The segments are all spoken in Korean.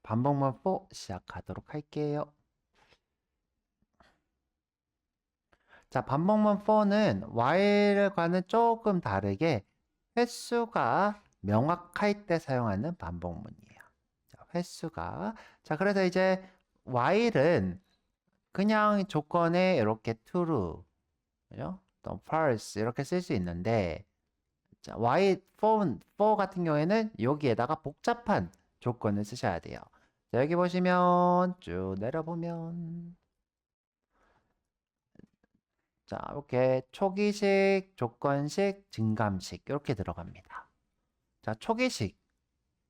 반복문 4 시작하도록 할게요. 자, 반복문 4는 while과는 조금 다르게 횟수가 명확할 때 사용하는 반복문이에요. 자, 횟수가. 자, 그래서 이제 while은 그냥 조건에 이렇게 true, 그죠? 또 false 이렇게 쓸 수 있는데, 자, while 4 같은 경우에는 여기에다가 복잡한 조건을 쓰셔야 돼요. 자, 여기 보시면 쭉 내려보면 자, 이렇게 초기식, 조건식, 증감식 이렇게 들어갑니다. 자, 초기식.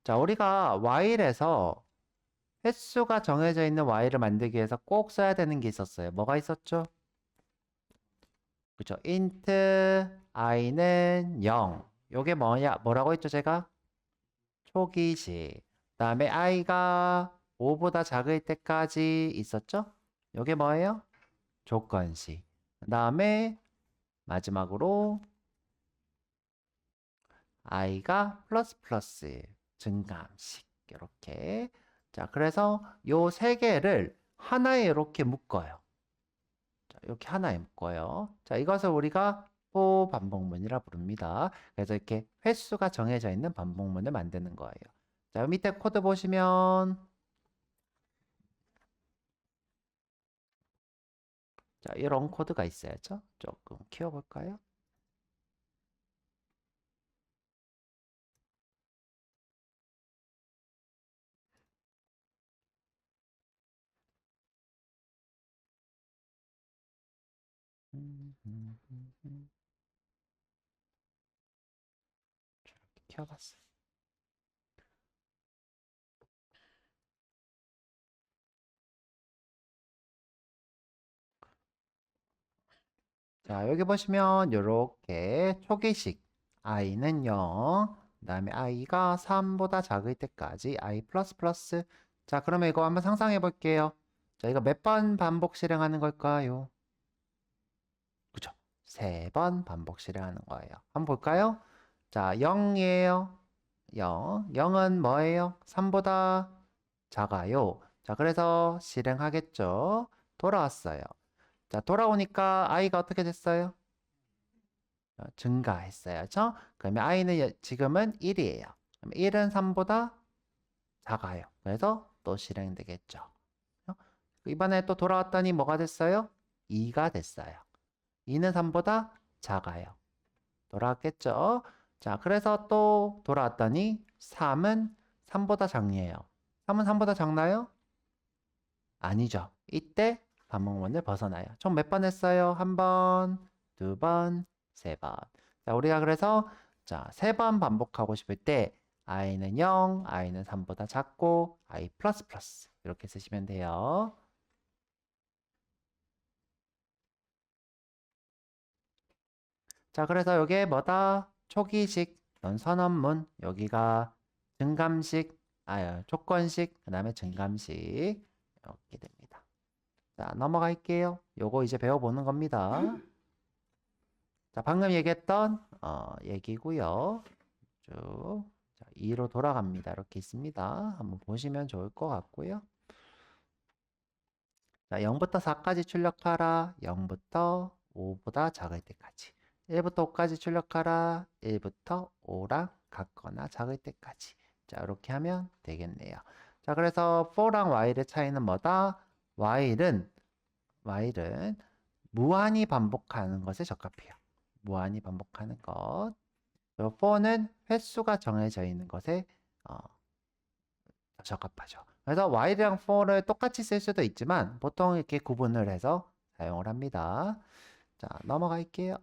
자, 우리가 while에서 횟수가 정해져 있는 while을 만들기 위해서 꼭 써야 되는 게 있었어요. 뭐가 있었죠? 그죠? int i는 0. 요게 뭐라고 했죠, 제가? 초기식. 그다음에 i가 5보다 작을 때까지 있었죠? 요게 뭐예요? 조건식. 그다음에 마지막으로 i가 플러스 증감식 이렇게. 자, 그래서 요 세 개를 하나에 이렇게 묶어요. 자, 이렇게 하나에 묶어요. 자, 이것을 우리가 for 반복문이라 부릅니다. 그래서 이렇게 횟수가 정해져 있는 반복문을 만드는 거예요. 자, 밑에 코드 보시면 자, 이런 코드가 있어야죠. 조금 키워볼까요? 이렇게 키워봤어요. 자, 여기 보시면 이렇게 초기식 i는 0, 그다음에 i가 3보다 작을 때까지 i 플러스 플러스. 자, 그러면 이거 한번 상상해 볼게요. 자, 이거 몇 번 반복 실행하는 걸까요? 그죠? 3번 반복 실행하는 거예요. 한번 볼까요? 자, 0이에요. 0. 0은 뭐예요? 3보다 작아요. 자, 그래서 실행하겠죠. 돌아왔어요. 자, 돌아오니까 i가 어떻게 됐어요? 증가했어요. 그렇죠? 그러면 i는 지금은 1이에요. 그럼 1은 3보다 작아요. 그래서 또 실행되겠죠. 이번에 또 돌아왔더니 뭐가 됐어요? 2가 됐어요. 2는 3보다 작아요. 돌아왔겠죠? 자, 그래서 또 돌아왔더니 3은 3보다 작네요. 3은 3보다 작나요? 아니죠. 이때 반복문을 벗어나요. 총 몇 번 했어요? 한 번, 두 번, 세 번. 자, 우리가 그래서 자, 세 번 반복하고 싶을 때 i는 0, i는 3보다 작고 i 플러스 플러스 이렇게 쓰시면 돼요. 자, 그래서 이게 뭐다? 초기식, 선언문, 여기가 증감식, 조건식, 그 다음에 증감식 이렇게 됩니다. 자, 넘어갈게요. 요거 이제 배워보는 겁니다. 자, 방금 얘기했던 얘기고요. 쭉 자, 2로 돌아갑니다. 이렇게 있습니다. 한번 보시면 좋을 것 같고요. 자, 0부터 4까지 출력하라. 0부터 5보다 작을 때까지. 1부터 5까지 출력하라. 1부터 5랑 같거나 작을 때까지. 자, 이렇게 하면 되겠네요. 자, 그래서 for랑 while의 차이는 뭐다? while은 무한히 반복하는 것에 적합해요. 무한히 반복하는 것. for는 횟수가 정해져 있는 것에 적합하죠. 그래서 while이랑 for를 똑같이 쓸 수도 있지만 보통 이렇게 구분을 해서 사용을 합니다. 자, 넘어갈게요.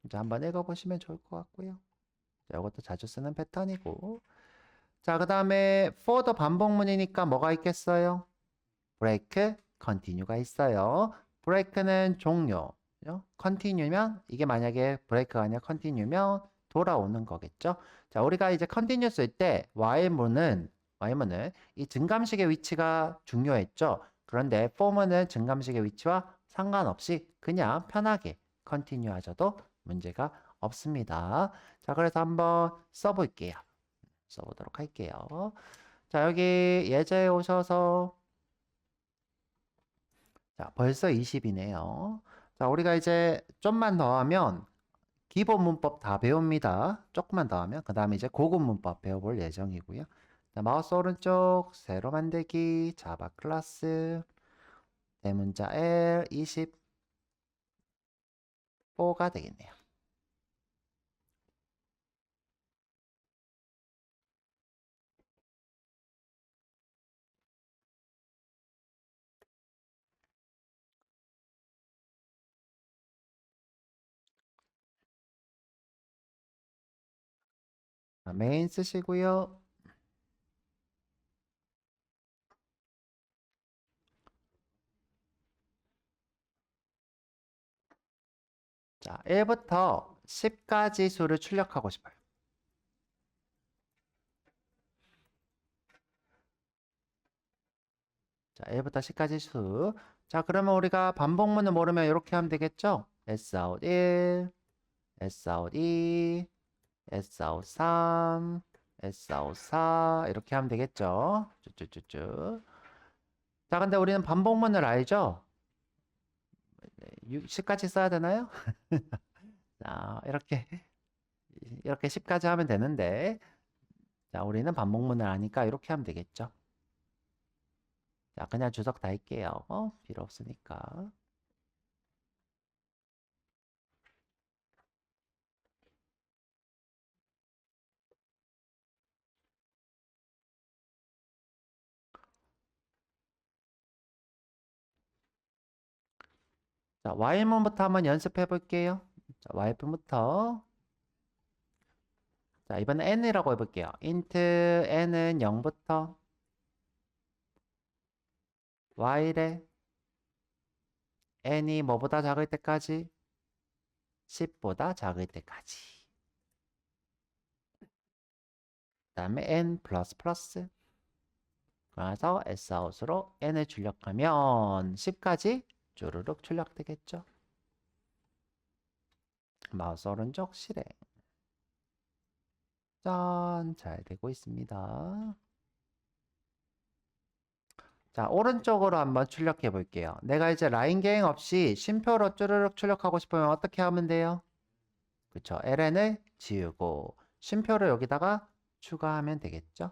자, 한번 읽어보시면 좋을 것 같고요. 자, 이것도 자주 쓰는 패턴이고. 자, 그 다음에 for도 반복문이니까 뭐가 있겠어요? break, continue가 있어요. break는 종료, continue면 이게 만약에 break가 아니라 continue면 돌아오는 거겠죠. 자, 우리가 이제 continue 쓸 때 while문은 이 증감식의 위치가 중요했죠. 그런데 for문은 증감식의 위치와 상관없이 그냥 편하게 continue 하셔도 문제가 없습니다. 자, 그래서 한번 써볼게요. 써보도록 할게요. 자, 여기 예제에 오셔서 자, 벌써 20이네요. 자, 우리가 이제 좀만 더 하면 기본 문법 다 배웁니다. 조금만 더 하면 그 다음에 이제 고급 문법 배워볼 예정이고요. 자, 마우스 오른쪽 세로 만들기 자바 클래스 대문자 L 24가 되겠네요. 자, 메인 쓰시고요. 자, 1부터 10까지 수를 출력하고 싶어요. 자, 1부터 10까지 수. 자, 그러면 우리가 반복문을 모르면 이렇게 하면 되겠죠? Sout 1, Sout 2, Sout 3, Sout 4 이렇게 하면 되겠죠? 쭉쭉쭉쭉. 자, 근데 우리는 반복문을 알죠? 10까지 써야 되나요? 자, 이렇게 10까지 하면 되는데 자, 우리는 반복문을 아니까 이렇게 하면 되겠죠? 자, 그냥 주석 다 할게요. 필요 없으니까. 자, while문부터 한번 연습해 볼게요. 자, while부터. 자, 이번엔 n이라고 해볼게요. int n은 0부터 while에 n이 뭐보다 작을 때까지 10보다 작을 때까지. 그 다음에 n 플러스 플러스. 그래서 sout으로 n을 출력하면 10까지 주르륵 출력되겠죠. 마우스 오른쪽 실행. 짠, 잘 되고 있습니다. 자, 오른쪽으로 한번 출력해 볼게요. 내가 이제 라인 개행 없이 쉼표로 쭈르륵 출력하고 싶으면 어떻게 하면 돼요? 그쵸. ln을 지우고 쉼표를 여기다가 추가하면 되겠죠.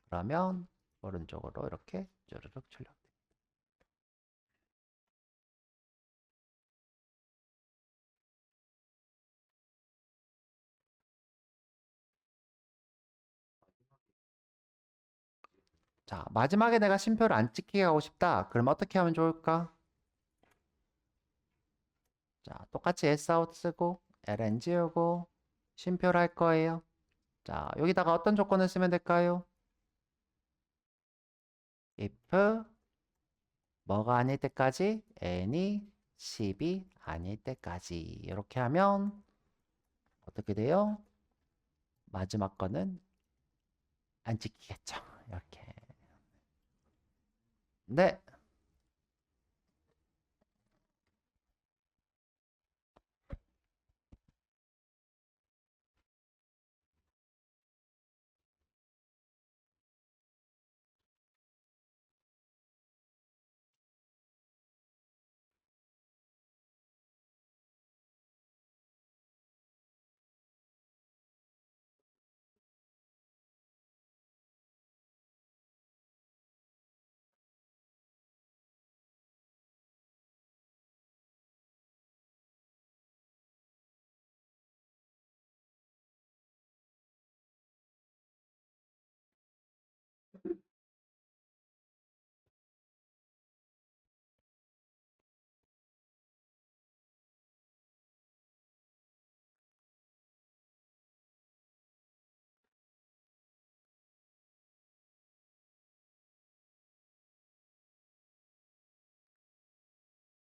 그러면 오른쪽으로 이렇게 쭈르륵 출력. 자, 마지막에 내가 쉼표를 안 찍히게 하고 싶다. 그럼 어떻게 하면 좋을까? 자, 똑같이 sout 쓰고 ln 지우고 쉼표를 할 거예요. 자, 여기다가 어떤 조건을 쓰면 될까요? if 뭐가 아닐 때까지 n이 10이 아닐 때까지 이렇게 하면 어떻게 돼요? 마지막 거는 안 찍히겠죠. 이렇게. 네.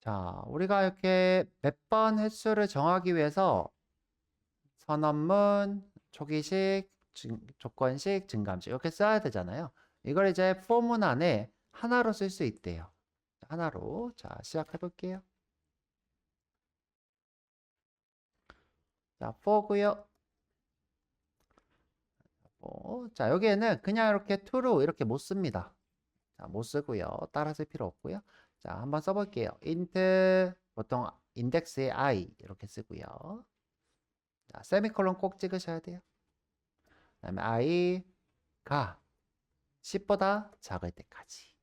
자, 우리가 이렇게 몇 번 횟수를 정하기 위해서 선언문, 초기식, 조건식, 증감식 이렇게 써야 되잖아요. 이걸 이제 for문 안에 하나로 쓸 수 있대요. 하나로. 자, 시작해 볼게요. 자, for고요. 자, 여기에는 그냥 이렇게 true 이렇게 못 씁니다. 자, 못 쓰고요. 따라 쓸 필요 없고요. 자, 한번 써볼게요. int 보통 인덱스에 i 이렇게 쓰고요. 자, 세미콜론 꼭 찍으셔야 돼요. 그다음에 i가 10보다 작을 때까지.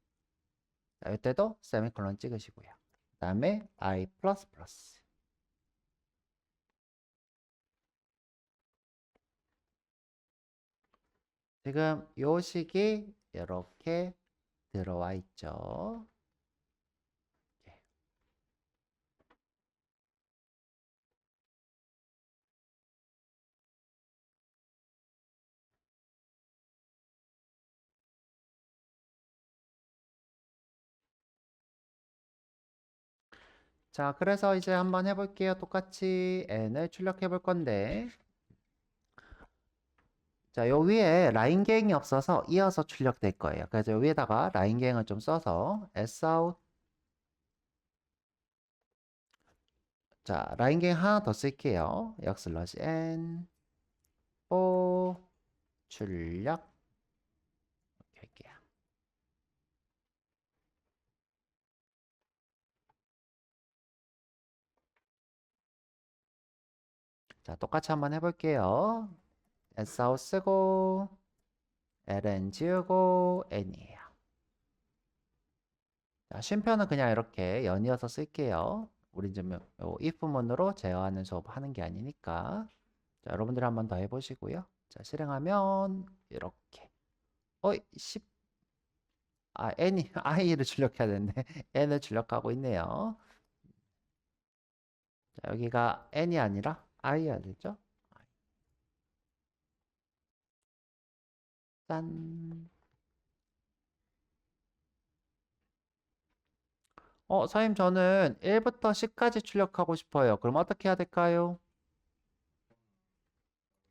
자, 이때도 세미콜론 찍으시고요. 그다음에 i 플러스 플러스. 지금 요 식이 이렇게 들어와 있죠. 예. 자, 그래서 이제 한번 해볼게요. 똑같이 n을 출력해 볼 건데, 자, 요 위에 라인 계행이 없어서 이어서 출력될 거예요. 그래서 요 위에다가 라인 계행을 좀 써서 sout. 자, 라인 계행 하나 더 쓸게요. 역슬러시 n o 출력 이렇게 할게요. 자, 똑같이 한번 해볼게요. sout 쓰고 ln 지우고 n이에요. 자, 쉼표는 그냥 이렇게 연이어서 쓸게요. 우리 지금 if문으로 제어하는 수업 하는 게 아니니까. 자, 여러분들 한번 더 해보시고요. 자, 실행하면 이렇게. 10, n이, i를 출력해야 되는데, n을 출력하고 있네요. 자, 여기가 n이 아니라 i야 되죠? 짠. 선생님, 저는 1부터 10까지 출력하고 싶어요. 그럼 어떻게 해야 될까요?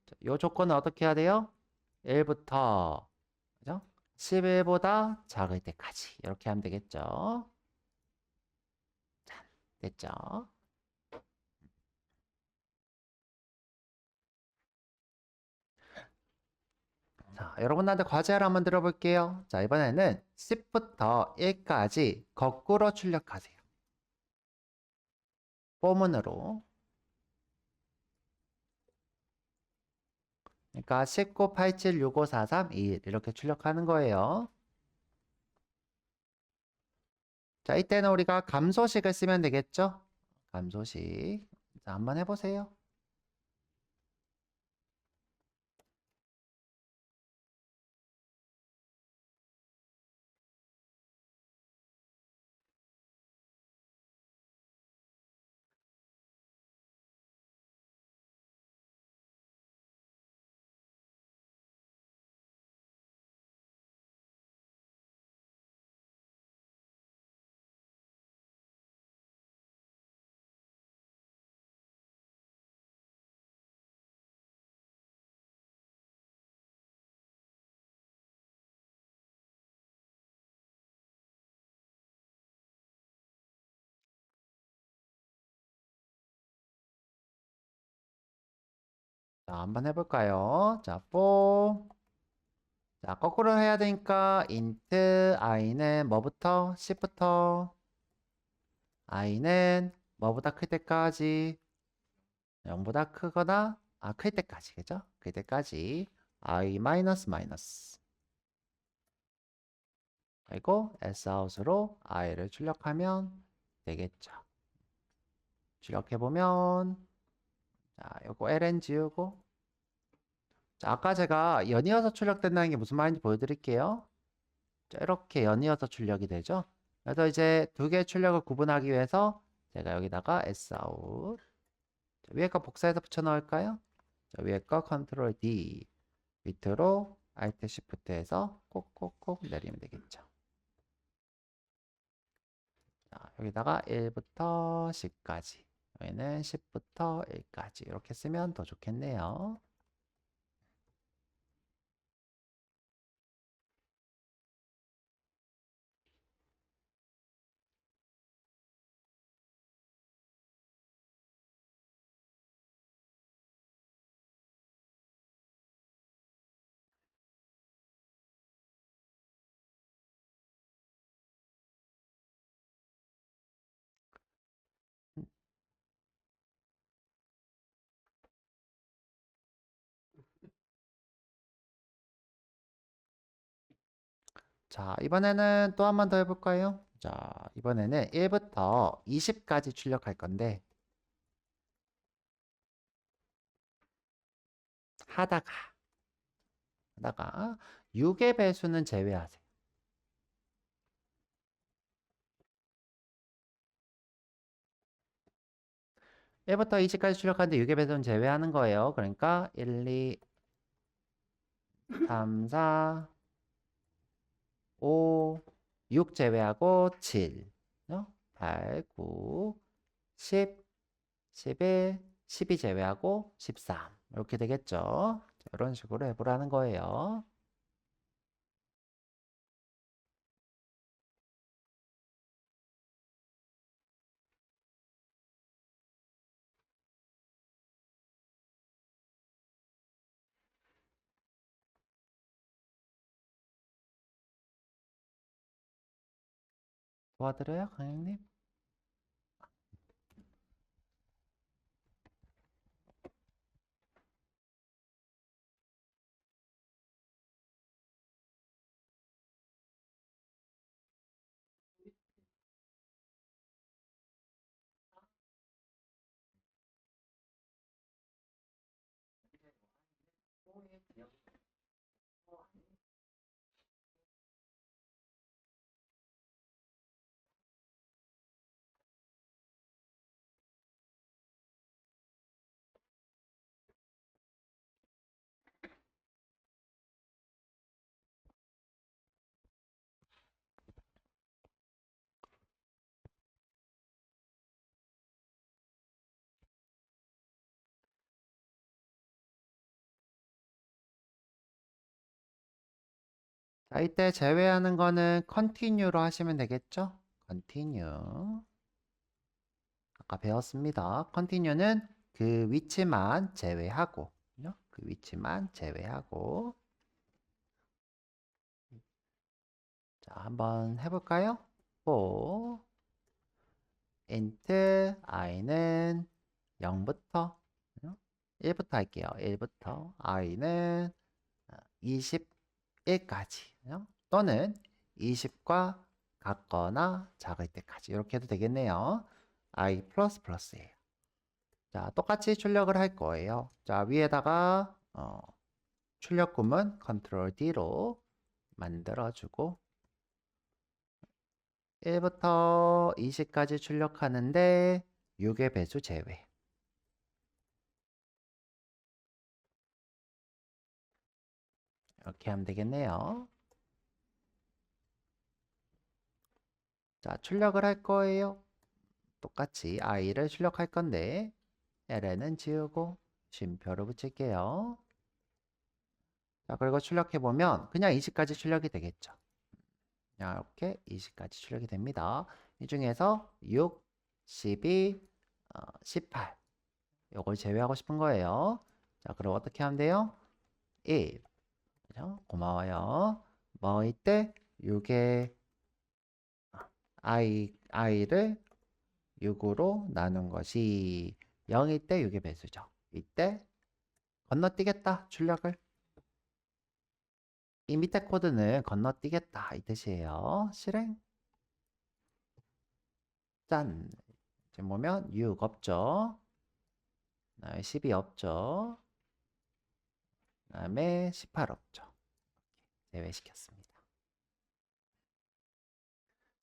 자, 요 조건은 어떻게 해야 돼요? 1부터, 그죠? 11보다 작을 때까지. 이렇게 하면 되겠죠? 자, 됐죠? 자, 여러분들한테 과제를 한번 들어볼게요. 자, 이번에는 10부터 1까지 거꾸로 출력하세요. 포문으로. 그러니까 19, 87, 65, 43, 21 이렇게 출력하는 거예요. 자, 이때는 우리가 감소식을 쓰면 되겠죠? 감소식. 자, 한번 해보세요. 자, 한번 해볼까요? 자, for. 자, 거꾸로 해야 되니까 int i는 뭐부터? 10부터. i는 뭐보다 클 때까지 0보다 크거나 클 때까지 그죠? 클 때까지 i 마이너스 마이너스 그리고 sout으로 i를 출력하면 되겠죠. 출력해보면 자, 요거 ln 지우고 자, 아까 제가 연이어서 출력된다는 게 무슨 말인지 보여드릴게요. 자, 이렇게 연이어서 출력이 되죠. 그래서 이제 두 개의 출력을 구분하기 위해서 제가 여기다가 sout 위에 거 복사해서 붙여 넣을까요? 자, 위에 거 컨트롤 D 밑으로 Alt Shift 해서 콕콕콕 내리면 되겠죠. 자, 여기다가 1부터 10까지 여기는 10부터 1까지 이렇게 쓰면 더 좋겠네요. 자, 이번에는 또 한 번 더 해볼까요? 자, 이번에는 1부터 20까지 출력할 건데, 하다가 6의 배수는 제외하세요. 1부터 20까지 출력하는데 6의 배수는 제외하는 거예요. 그러니까 1, 2, 3, 4, 5, 6 제외하고 7, 8, 9, 10, 11, 12 제외하고 13 이렇게 되겠죠. 자, 이런 식으로 해보라는 거예요. 도와드려요, 강영님? 자, 이때 제외하는 거는 continue로 하시면 되겠죠? continue. 아까 배웠습니다. continue는 그 위치만 제외하고, 그 위치만 제외하고. 자, 한번 해볼까요? for int i는 0부터 1부터 할게요. 1부터 i는 21까지 또는 20과 같거나 작을 때까지 이렇게 해도 되겠네요. i 플러스 플러스예요. 자, 똑같이 출력을 할 거예요. 자, 위에다가 출력 구문 컨트롤 D로 만들어주고 1부터 20까지 출력하는데 6의 배수 제외. 이렇게 하면 되겠네요. 자, 출력을 할 거예요. 똑같이 i를 출력할 건데 ln은 지우고 쉼표를 붙일게요. 자, 그리고 출력해 보면 그냥 20까지 출력이 되겠죠. 이렇게 20까지 출력이 됩니다. 이 중에서 6, 12, 18 요걸 제외하고 싶은 거예요. 자, 그럼 어떻게 하면 돼요? 1 그죠? 고마워요. 뭐일 때 6의 i를 6으로 나눈 것이 0일 때 6의 배수죠. 이때 건너뛰겠다 출력을. 이 밑에 코드는 건너뛰겠다 이 뜻이에요. 실행. 짠. 지금 보면 6 없죠. 그다음에 12 없죠. 그다음에 18 없죠. 제외시켰습니다.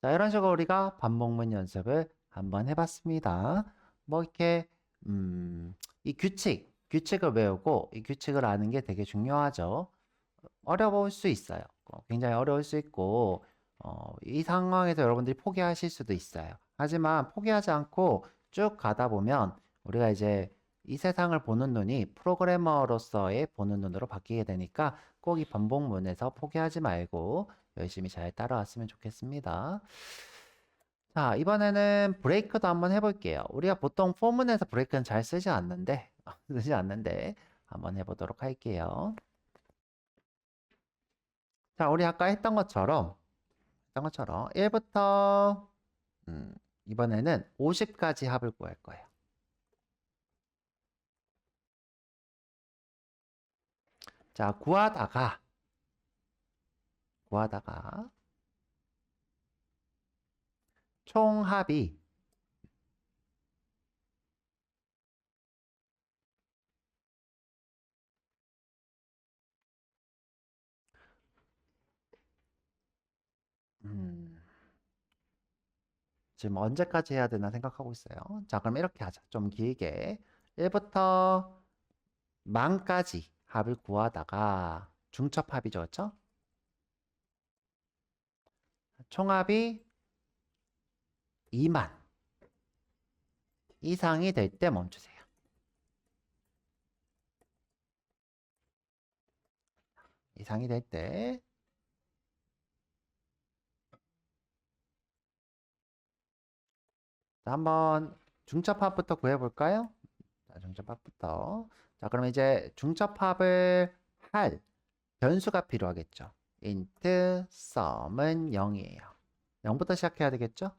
자, 이런 식으로 우리가 반복문 연습을 한번 해봤습니다. 뭐 이렇게 이 규칙을 외우고 이 규칙을 아는 게 되게 중요하죠. 어려울 수 있어요. 굉장히 어려울 수 있고 이 상황에서 여러분들이 포기하실 수도 있어요. 하지만 포기하지 않고 쭉 가다 보면 우리가 이제 이 세상을 보는 눈이 프로그래머로서의 보는 눈으로 바뀌게 되니까 꼭 이 반복문에서 포기하지 말고 열심히 잘 따라왔으면 좋겠습니다. 자, 이번에는 브레이크도 한번 해볼게요. 우리가 보통 포문에서 브레이크는 잘 쓰지 않는데, 쓰지 않는데, 한번 해보도록 할게요. 자, 우리 아까 했던 것처럼 1부터, 이번에는 50까지 합을 구할 거예요. 자, 구하다가 총합이 지금 언제까지 해야 되나 생각하고 있어요. 자, 그럼 이렇게 하자. 좀 길게. 1부터 만까지 합을 구하다가 중첩합이죠. 그렇죠? 총합이 2만 이상이 될 때 멈추세요. 이상이 될 때. 자, 한번 중첩합부터 구해볼까요? 자, 중첩합부터. 자, 그럼 이제 중첩합을 할 변수가 필요하겠죠. int sum은 0이에요. 0부터 시작해야 되겠죠?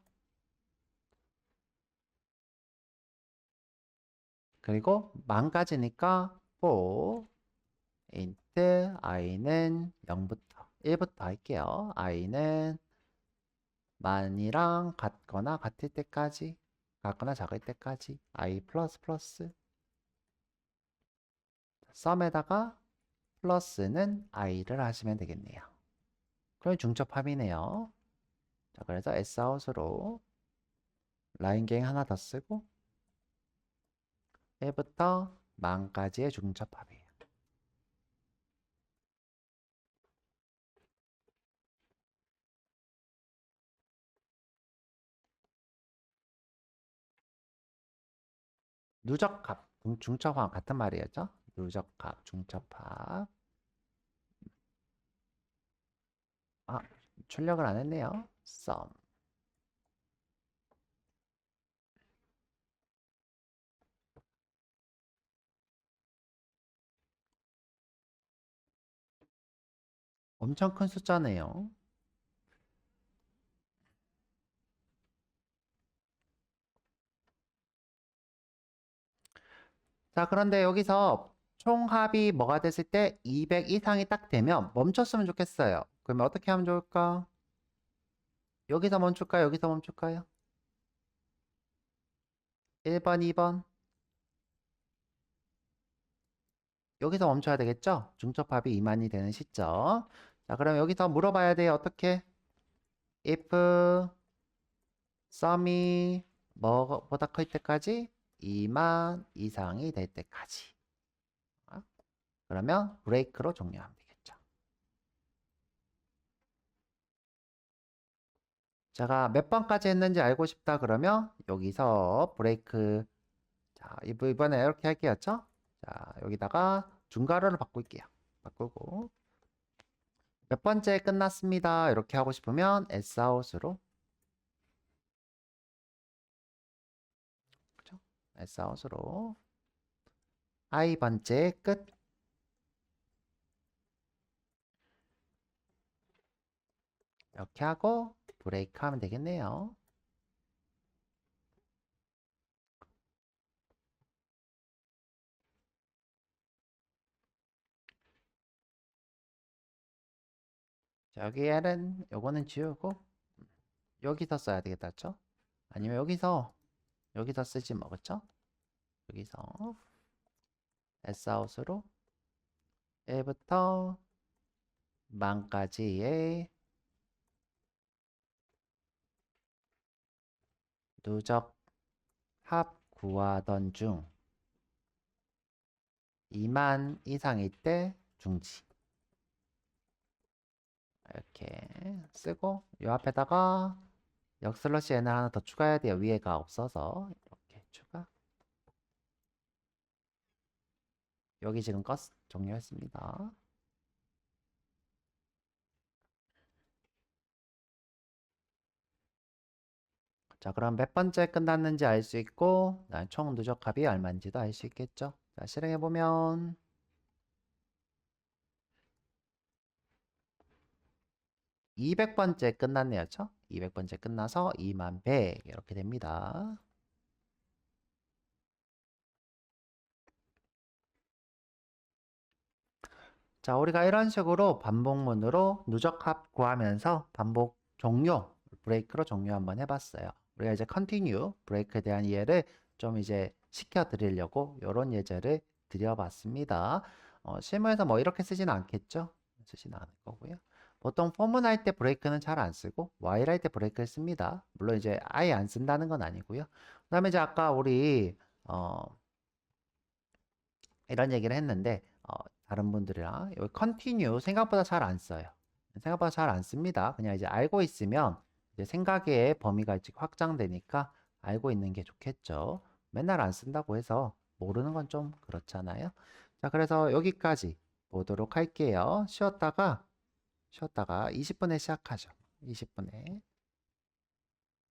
그리고 만까지니까 for int i는 0부터 1부터 할게요. i는 만이랑 같거나 같을 때까지, 같거나 작을 때까지 i 플러스 플러스 sum에다가 플러스는 i를 하시면 되겠네요. 그럼 중첩합이네요. 자, 그래서 sout으로 라인갱 하나 더 쓰고 1부터 만까지의 중첩합이에요. 누적합, 중첩합 같은 말이었죠? 누적합, 중첩합. 아, 출력을 안 했네요. sum. 엄청 큰 숫자네요. 자, 그런데 여기서 총합이 뭐가 됐을 때 200 이상이 딱 되면 멈췄으면 좋겠어요. 그러면 어떻게 하면 좋을까? 여기서 멈출까요? 여기서 멈출까요? 1번, 2번. 여기서 멈춰야 되겠죠? 중첩합이 2만이 되는 시점. 자, 그럼 여기서 물어봐야 돼요. 어떻게? if sum이 뭐보다 클 때까지 2만 이상이 될 때까지. 그러면 브레이크로 종료하면 되겠죠. 제가 몇 번까지 했는지 알고 싶다 그러면 여기서 브레이크. 자, 이번에 이렇게 할게요. 자, 여기다가 중괄호를 바꿀게요. 바꾸고 몇 번째 끝났습니다. 이렇게 하고 싶으면 Sout으로, 그죠? Sout으로 I 번째 끝. 이렇게 하고 브레이크 하면 되겠네요. 자, 여기 L은 요거는 지우고 여기서 써야 되겠다. 죠 아니면 여기서 쓰지 뭐, 그쵸? 여기서 Sout으로 1부터 만까지의 누적 합 구하던 중 2만 이상일 때 중지. 이렇게 쓰고 이 앞에다가 역슬러시 n을 하나 더 추가해야 돼요. 위에가 없어서 이렇게 추가. 여기 지금 종료했습니다. 자, 그럼 몇 번째 끝났는지 알 수 있고 총 누적합이 얼마인지도 알 수 있겠죠. 자, 실행해보면 200번째 끝났네요. 200번째 끝나서 2만 100 이렇게 됩니다. 자, 우리가 이런 식으로 반복문으로 누적합 구하면서 반복 종료 브레이크로 종료 한번 해봤어요. 우리가 이제 continue, 브레이크에 대한 이해를 좀 이제 시켜드리려고 이런 예제를 드려봤습니다. 실무에서 뭐 이렇게 쓰지는 않겠죠? 쓰지는 않을 거고요. 보통 폼은 할 때 브레이크는 잘 안 쓰고 while 할 때 브레이크를 씁니다. 물론 이제 아예 안 쓴다는 건 아니고요. 그 다음에 이제 아까 우리 이런 얘기를 했는데 다른 분들이랑 여기 continue 생각보다 잘 안 써요. 생각보다 잘 안 씁니다. 그냥 이제 알고 있으면 이제 생각의 범위가 이제 확장되니까 알고 있는 게 좋겠죠. 맨날 안 쓴다고 해서 모르는 건 좀 그렇잖아요. 자, 그래서 여기까지 보도록 할게요. 쉬었다가 20분에 시작하죠. 20분에.